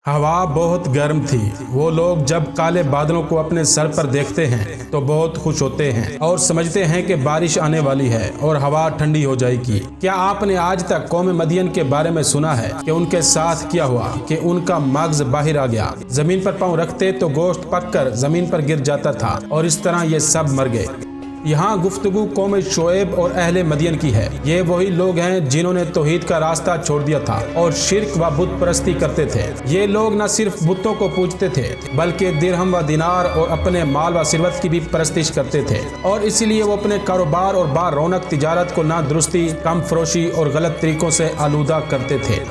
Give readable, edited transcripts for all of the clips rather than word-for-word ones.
ہوا بہت گرم تھی۔ وہ لوگ جب کالے بادلوں کو اپنے سر پر دیکھتے ہیں تو بہت خوش ہوتے ہیں اور سمجھتے ہیں کہ بارش آنے والی ہے اور ہوا ٹھنڈی ہو جائے گی۔ کیا آپ نے آج تک قوم مدین کے بارے میں سنا ہے کہ ان کے ساتھ کیا ہوا کہ ان کا مغز باہر آ گیا، زمین پر پاؤں رکھتے تو گوشت پک کر زمین پر گر جاتا تھا اور اس طرح یہ سب مر گئے۔ یہاں گفتگو قوم شعیب اور اہل مدین کی ہے۔ یہ وہی لوگ ہیں جنہوں نے توحید کا راستہ چھوڑ دیا تھا اور شرک و بت پرستی کرتے تھے۔ یہ لوگ نہ صرف بتوں کو پوجتے تھے بلکہ درہم و دینار اور اپنے مال و ثروت کی بھی پرستش کرتے تھے، اور اسی لیے وہ اپنے کاروبار اور با رونق تجارت کو نہ درستی، کم فروشی اور غلط طریقوں سے آلودہ کرتے تھے۔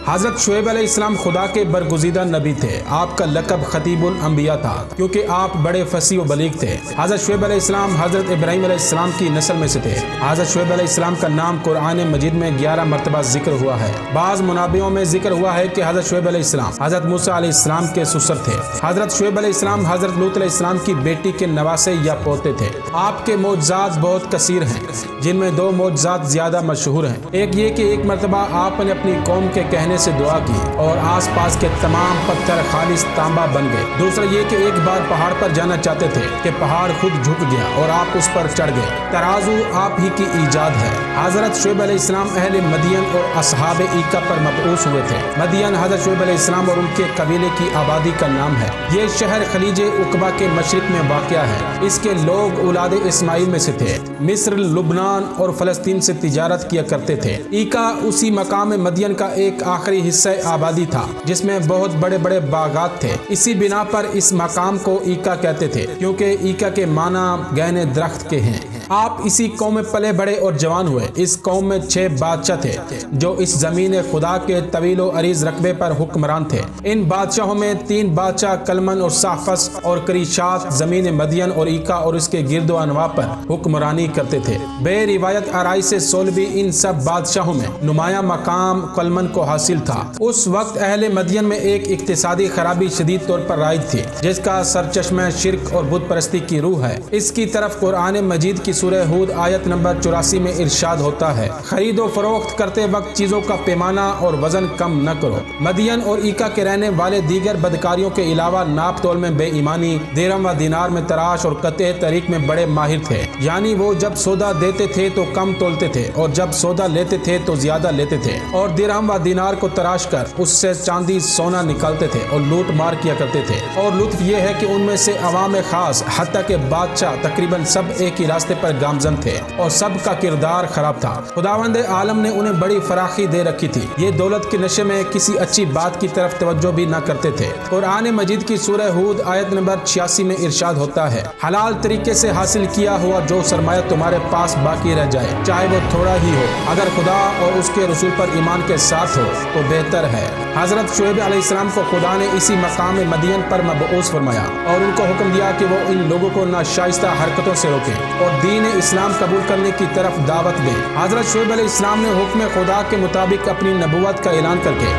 حضرت شعیب علیہ السلام خدا کے برگزیدہ نبی تھے۔ آپ کا لقب خطیب الانبیاء تھا کیونکہ آپ بڑے فصیح و بلیغ تھے۔ حضرت شعیب علیہ السلام حضرت ابراہیم علیہ السلام کی نسل میں سے تھے۔ حضرت شعیب علیہ السلام کا نام قرآن مجید میں 11 مرتبہ ذکر ہوا ہے۔ بعض منابعوں میں ذکر ہوا ہے کہ حضرت شعیب علیہ السلام حضرت موسیٰ علیہ السلام کے سسر تھے۔ حضرت شعیب علیہ السلام حضرت لوط علیہ السلام کی بیٹی کے نواسے یا پوتے تھے۔ آپ کے معجزات بہت کثیر ہیں، جن میں 2 معجزات زیادہ مشہور ہیں۔ ایک یہ کہ ایک مرتبہ آپ نے اپنی قوم کے کہنے سے دعا کی اور آس پاس کے تمام پتھر خالص تانبا بن گئے۔ دوسرا یہ کہ ایک بار پہاڑ پر جانا چاہتے تھے کہ پہاڑ خود جھک گیا اور آپ اس پر چڑھ گئے۔ ترازو آپ ہی کی ایجاد ہے۔ حضرت شعیب علیہ السلام اہل مدین اور اصحاب ایکا پر مبعوث ہوئے تھے۔ مدین حضرت شعیب علیہ السلام اور ان کے قبیلے کی آبادی کا نام ہے۔ یہ شہر خلیج عقبہ کے مشرق میں واقع ہے۔ اس کے لوگ اولاد اسماعیل میں سے تھے۔ مصر، لبنان اور فلسطین سے تجارت کیا کرتے تھے۔ ایکا اسی مقام مدین کا ایک آخری حصہ آبادی تھا جس میں بہت بڑے بڑے باغات تھے۔ اسی بنا پر اس مقام کو ایکا کہتے تھے کیونکہ ایکا کے معنی گہنے درخت کے ہیں۔ آپ اسی قوم میں پلے بڑے اور جوان ہوئے۔ اس قوم میں 6 بادشاہ تھے جو اس زمین خدا کے طویل و عریض رقبے پر حکمران تھے۔ ان بادشاہوں میں 3 بادشاہ کلمن اور صحفس اور کریشات زمین مدین اور ایکا اور اس کے گرد و انواع پر حکمرانی کرتے تھے۔ بے روایت آرائی سے سولبی ان سب بادشاہوں میں نمایاں مقام کلمن کو حاصل تھا۔ اس وقت اہل مدین میں ایک اقتصادی خرابی شدید طور پر رائج تھی جس کا سرچشمہ شرک اور بت پرستی کی روح ہے۔ اس کی طرف قرآن مجید کی سورہ ہود آیت نمبر 84 میں ارشاد ہوتا ہے، خرید و فروخت کرتے وقت چیزوں کا پیمانہ اور وزن کم نہ کرو۔ مدین اور ایکا کے رہنے والے دیگر بدکاریوں کے علاوہ ناپ تول میں بے ایمانی، درہم و دینار میں تراش اور قطع طریق میں بڑے ماہر تھے۔ یعنی وہ جب سودا دیتے تھے تو کم تولتے تھے اور جب سودا لیتے تھے تو زیادہ لیتے تھے، اور درہم و دینار کو تراش کر اس سے چاندی سونا نکالتے تھے اور لوٹ مار کیا کرتے تھے۔ اور لطف یہ ہے کہ ان میں سے عوام خاص حتیٰ کہ بادشاہ تقریباً سب ایک ہی راستے پر گامزن تھے اور سب کا کردار خراب تھا۔ خداوند عالم نے انہیں بڑی فراخی دے رکھی تھی۔ یہ دولت کے نشے میں کسی اچھی بات کی طرف توجہ بھی نہ کرتے تھے۔ قرآن مجید کی سورہ ہود آیت نمبر 86 میں ارشاد ہوتا ہے، حلال طریقے سے حاصل کیا ہوا جو سرمایہ تمہارے پاس باقی رہ جائے چاہے وہ تھوڑا ہی ہو، اگر خدا اور اس کے رسول پر ایمان کے ساتھ ہو تو بہتر ہے۔ حضرت شعیب علیہ السلام کو خدا نے اسی مقام مدین پر مبعوث فرمایا اور ان کو حکم دیا کہ وہ ان لوگوں کو ناشائستہ حرکتوں سے روکیں اور دین اسلام قبول کرنے کی طرف دعوت دیں۔ حضرت شعیب علیہ السلام نے حکم خدا کے مطابق اپنی نبوت کا اعلان کر کے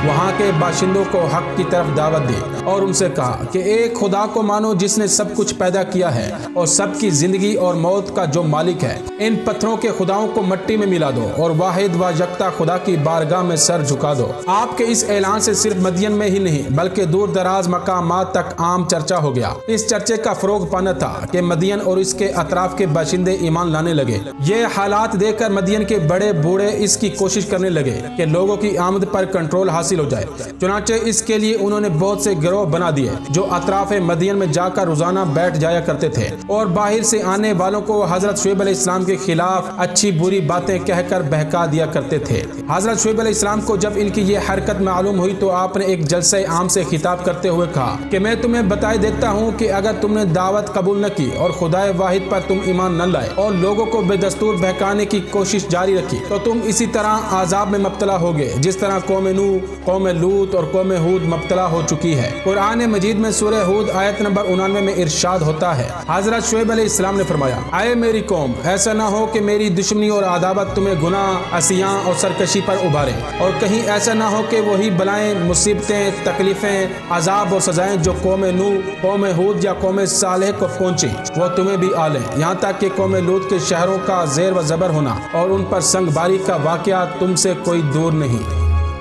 وہاں کے باشندوں کو حق کی طرف دعوت دی اور ان سے کہا کہ ایک خدا کو مانو جس نے سب کچھ پیدا کیا ہے اور سب کی زندگی اور موت کا جو مالک ہے۔ ان پتھروں کے خداؤں کو مٹی میں ملا دو اور واحد و یکتا خدا کی بارگاہ میں سر جھکا دو۔ آپ کے اس اعلان سے صرف مدین میں ہی نہیں بلکہ دور دراز مقامات تک عام چرچا ہو گیا۔ اس چرچے کا فروغ پانا تھا کہ مدین اور اس کے اطراف کے باشندے ایمان لانے لگے۔ یہ حالات دیکھ کر مدین کے بڑے بوڑھے اس کی کوشش کرنے لگے کہ لوگوں کی آمد پر کنٹرول حاصل ہو جائے۔ چنانچہ اس کے لیے انہوں نے بہت سے گروہ بنا دیے جو اطراف مدین میں جا کر روزانہ بیٹھ جایا کرتے تھے اور باہر سے آنے والوں کو حضرت شعیب علیہ السلام کے خلاف اچھی بری باتیں کہہ کر بہکا دیا کرتے تھے۔ حضرت شعیب علیہ السلام کو جب ان کی یہ حرکت معلوم ہوئی تو آپ نے ایک جلسہ عام سے خطاب کرتے ہوئے کہا کہ میں تمہیں بتائے دیتا ہوں کہ اگر تم نے دعوت قبول نہ کی اور خدائے واحد پر تم ایمان نہ لائے اور لوگوں کو بے دستور بہکانے کی کوشش جاری رکھی تو تم اسی طرح عذاب میں مبتلا ہوگے جس طرح قوم نوح، قوم لوط اور قوم ہود مبتلا ہو چکی ہے۔ قرآن مجید میں سورہ ہود آیت نمبر 99 میں ارشاد ہوتا ہے، حضرت شعیب علیہ السلام نے فرمایا، اے میری قوم، ایسا نہ ہو کہ میری دشمنی اور عداوت تمہیں گناہ، عصیاں اور سرکشی پر ابھارے، اور کہیں ایسا نہ ہو کہ وہی بلائیں، مصیبتیں، تکلیفیں، عذاب اور سزائیں جو قوم نوح، قوم ہود یا قوم صالح کو پہنچی وہ تمہیں بھی آ لیں، یہاں تک کہ قوم لوط کے شہروں کا زیر و زبر ہونا اور ان پر سنگ باری کا واقعہ تم سے کوئی دور نہیں۔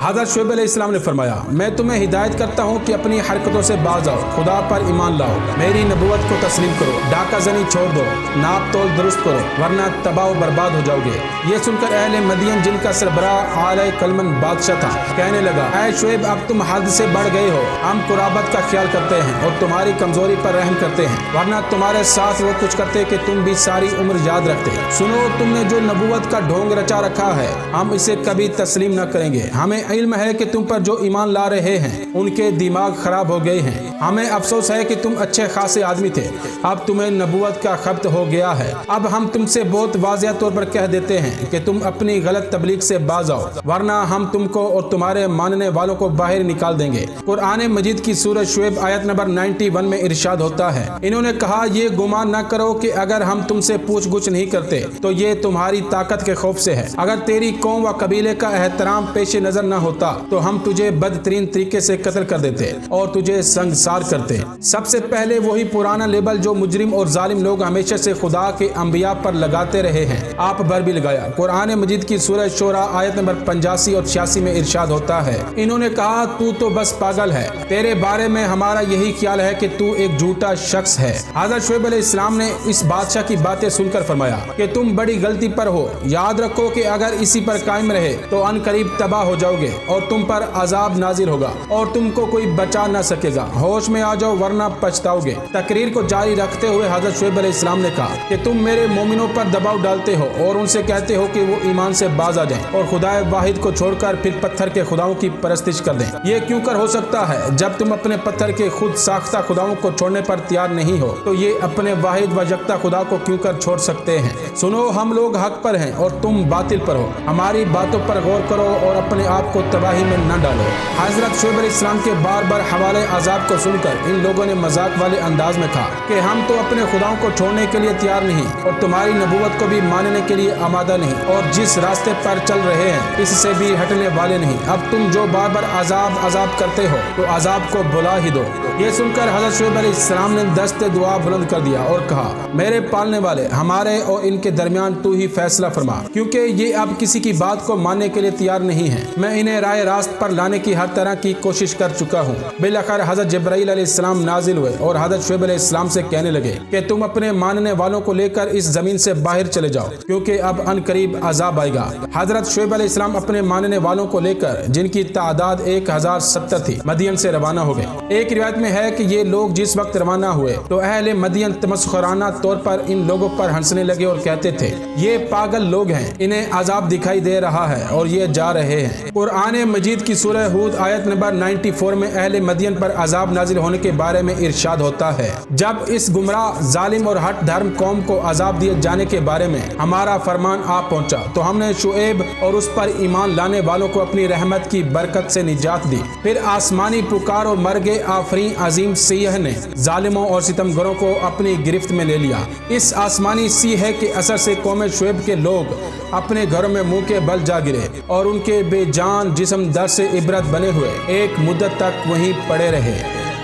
حضرت شعیب علیہ السلام نے فرمایا میں تمہیں ہدایت کرتا ہوں کہ اپنی حرکتوں سے باز آؤ، خدا پر ایمان لاؤ، میری نبوت کو تسلیم کرو، ڈاکہ زنی چھوڑ دو، ناپ تول درست کرو ورنہ تباہ و برباد ہو جاؤ گے۔ یہ سن کر اہل مدین جن کا سربراہ عالیہ کلمن بادشاہ تھا کہنے لگا اے شعیب اب تم حد سے بڑھ گئے ہو، ہم قرابت کا خیال کرتے ہیں اور تمہاری کمزوری پر رحم کرتے ہیں، ورنہ تمہارے ساتھ وہ کچھ کرتے کہ تم بھی ساری عمر یاد رکھتے۔ سنو تم نے جو نبوت کا ڈھونگ رچا رکھا ہے ہم اسے کبھی تسلیم نہ کریں گے، ہمیں علم ہے کہ تم پر جو ایمان لا رہے ہیں ان کے دماغ خراب ہو گئے ہیں، ہمیں افسوس ہے کہ تم اچھے خاصے آدمی تھے، اب تمہیں نبوت کا خبط ہو گیا ہے، اب ہم تم سے بہت واضح طور پر کہہ دیتے ہیں کہ تم اپنی غلط تبلیغ سے باز آؤ ورنہ ہم تم کو اور تمہارے ماننے والوں کو باہر نکال دیں گے۔ قرآن مجید کی سورہ شعیب آیت نمبر 91 میں ارشاد ہوتا ہے انہوں نے کہا یہ گمان نہ کرو کہ اگر ہم تم سے پوچھ گچھ نہیں کرتے تو یہ تمہاری طاقت کے خوف سے ہے، اگر تیری قوم و قبیلے کا احترام پیش نظر نہ ہوتا تو ہم تجھے بدترین طریقے سے قتل کر دیتے اور تجھے سنگسار کرتے۔ سب سے پہلے وہی پرانا لیبل جو مجرم اور ظالم لوگ ہمیشہ سے خدا کے انبیاء پر لگاتے رہے ہیں آپ پر بھی لگایا۔ قرآن مجید کی سورہ شورى آیت نمبر 85 اور 86 میں ارشاد ہوتا ہے انہوں نے کہا تو بس پاگل ہے، تیرے بارے میں ہمارا یہی خیال ہے کہ تو ایک جھوٹا شخص ہے۔ حضرت شعیب علیہ السلام نے اس بادشاہ کی باتیں سن کر فرمایا کہ تم بڑی غلطی پر ہو، یاد رکھو کہ اگر اسی پر قائم رہے تو ان قریب تباہ ہو جاؤ گے اور تم پر عذاب نازل ہوگا اور تم کو کوئی بچا نہ سکے گا، ہوش میں آ جاؤ ورنہ پچھتاؤ گے۔ تقریر کو جاری رکھتے ہوئے حضرت شعیب علیہ السلام نے کہا کہ تم میرے مومنوں پر دباؤ ڈالتے ہو اور ان سے کہتے ہو کہ وہ ایمان سے باز آ جائیں اور خدا واحد کو چھوڑ کر پھر پتھر کے خداؤں کی پرستش کر دیں۔ یہ کیوں کر ہو سکتا ہے جب تم اپنے پتھر کے خود ساختہ خداؤں کو چھوڑنے پر تیار نہیں ہو تو یہ اپنے واحد و یکتا خدا کو کیوں کر چھوڑ سکتے ہیں؟ سنو ہم لوگ حق پر ہیں اور تم باطل پر ہو، ہماری باتوں پر غور کرو اور اپنے آپ کو تباہی میں نہ ڈالو۔ حضرت شعیب علیہ السلام کے بار بار حوالے عذاب کو سن کر ان لوگوں نے مذاق والے انداز میں کہا کہ ہم تو اپنے خداؤں کو چھوڑنے کے لیے تیار نہیں اور تمہاری نبوت کو بھی ماننے کے لیے آمادہ نہیں اور جس راستے پر چل رہے ہیں اس سے بھی ہٹنے والے نہیں، اب تم جو بار بار عذاب کرتے ہو تو عذاب کو بلا ہی دو۔ یہ سن کر حضرت شعیب علیہ السلام نے دست دعا بلند کر دیا اور کہا میرے پالنے والے ہمارے اور ان کے درمیان تو ہی فیصلہ فرما، کیونکہ یہ اب کسی کی بات کو ماننے کے لیے تیار نہیں ہے، میں انہیں راہ راست پر لانے کی ہر طرح کی کوشش کر چکا ہوں۔ بالآخر حضرت جبرائیل علیہ السلام نازل ہوئے اور حضرت شعیب علیہ السلام سے کہنے لگے کہ تم اپنے ماننے والوں کو لے کر اس زمین سے باہر چلے جاؤ کیونکہ اب ان قریب عذاب آئے گا۔ حضرت شعیب علیہ السلام اپنے ماننے والوں کو لے کر جن کی تعداد 1070 تھی مدین سے روانہ ہو گئے۔ ایک روایت میں ہے کہ یہ لوگ جس وقت روانہ ہوئے تو اہل مدین تمسخرانہ طور پر ان لوگوں پر ہنسنے لگے اور کہتے تھے یہ پاگل لوگ ہیں، انہیں عذاب دکھائی دے رہا ہے اور یہ جا رہے ہیں۔ قرآن مجید کی سورہ ہود آیت نمبر 94 میں اہل مدین پر عذاب نازل ہونے کے بارے میں ارشاد ہوتا ہے جب اس گمراہ ظالم اور ہٹ دھرم قوم کو عذاب دیے جانے کے بارے میں ہمارا فرمان آ پہنچا تو ہم نے شعیب اور اس پر ایمان لانے والوں کو اپنی رحمت کی برکت سے نجات دی، پھر آسمانی پکار اور مرگے آفرین عظیم سیہ نے ظالموں اور ستمگروں کو اپنی گرفت میں لے لیا۔ اس آسمانی سیہ کے اثر سے قوم شعیب کے لوگ اپنے گھروں میں منہ کے بل جا گرے اور ان کے بے جان جسم درس عبرت بنے ہوئے ایک مدت تک وہیں پڑے رہے۔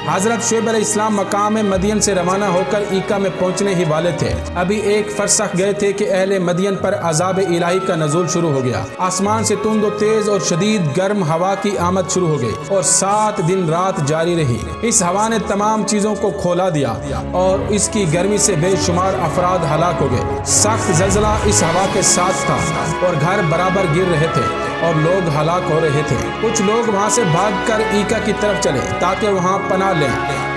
حضرت شعیب علیہ السلام مقام مدین سے روانہ ہو کر ایکا میں پہنچنے ہی والے تھے، ابھی ایک فرسخ گئے تھے کہ اہل مدین پر عذاب الہی کا نزول شروع ہو گیا۔ آسمان سے تند و تیز اور شدید گرم ہوا کی آمد شروع ہو گئی اور 7 دن رات جاری رہی۔ اس ہوا نے تمام چیزوں کو کھولا دیا اور اس کی گرمی سے بے شمار افراد ہلاک ہو گئے۔ سخت زلزلہ اس ہوا کے ساتھ تھا اور گھر برابر گر رہے تھے اور لوگ ہلاک ہو رہے تھے۔ کچھ لوگ وہاں سے بھاگ کر ایکا کی طرف چلے تاکہ وہاں پناہ لیں۔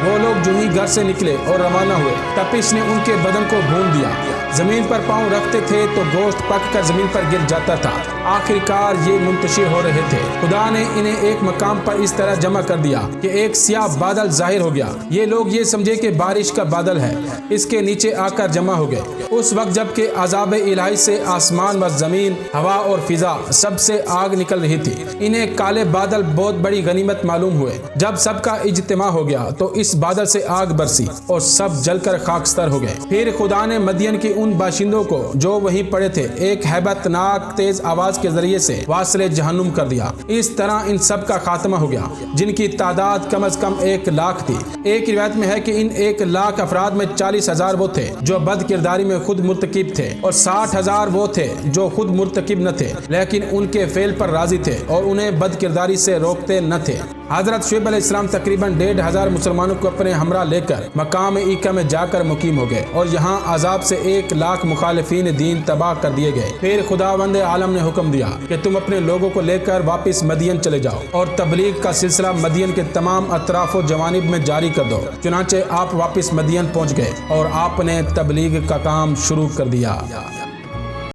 وہ لوگ جو ہی گھر سے نکلے اور روانہ ہوئے تپش نے ان کے بدن کو بھون دیا، زمین پر پاؤں رکھتے تھے تو گوشت پک کر زمین پر گر جاتا تھا۔ آخرکار یہ منتشر ہو رہے تھے۔ خدا نے انہیں ایک مقام پر اس طرح جمع کر دیا کہ ایک سیاہ بادل ظاہر ہو گیا، یہ لوگ یہ سمجھے کہ بارش کا بادل ہے، اس کے نیچے آ کر جمع ہو گئے۔ اس وقت جب کہ عذاب الہی سے آسمان و زمین، ہوا اور فضا سب سے آگ نکل رہی تھی، انہیں کالے بادل بہت بڑی غنیمت معلوم ہوئے۔ جب سب کا اجتماع ہو گیا تو اس بادل سے آگ برسی اور سب جل کر خاکستر ہو گئے۔ پھر خدا نے مدین کی ان باشندوں کو جو وہیں پڑے تھے ایک ہیبت ناک تیز آواز آواز کے ذریعے سے واصل جہنم کر دیا۔ اس طرح ان سب کا خاتمہ ہو گیا جن کی تعداد کم از کم 1 لاکھ تھی۔ ایک روایت میں ہے کہ ان 1 لاکھ افراد میں 40,000 وہ تھے جو بد کرداری میں خود مرتکب تھے اور 60,000 وہ تھے جو خود مرتکب نہ تھے لیکن ان کے فعل پر راضی تھے اور انہیں بد کرداری سے روکتے نہ تھے۔ حضرت شعیب علیہ السلام تقریباً 1,500 مسلمانوں کو اپنے ہمراہ لے کر مقام ایکا میں جا کر مقیم ہو گئے اور یہاں عذاب سے 1 لاکھ مخالفین دین تباہ کر دیے گئے۔ پھر خداوند عالم نے حکم دیا کہ تم اپنے لوگوں کو لے کر واپس مدین چلے جاؤ اور تبلیغ کا سلسلہ مدین کے تمام اطراف و جوانب میں جاری کر دو۔ چنانچہ آپ واپس مدین پہنچ گئے اور آپ نے تبلیغ کا کام شروع کر دیا۔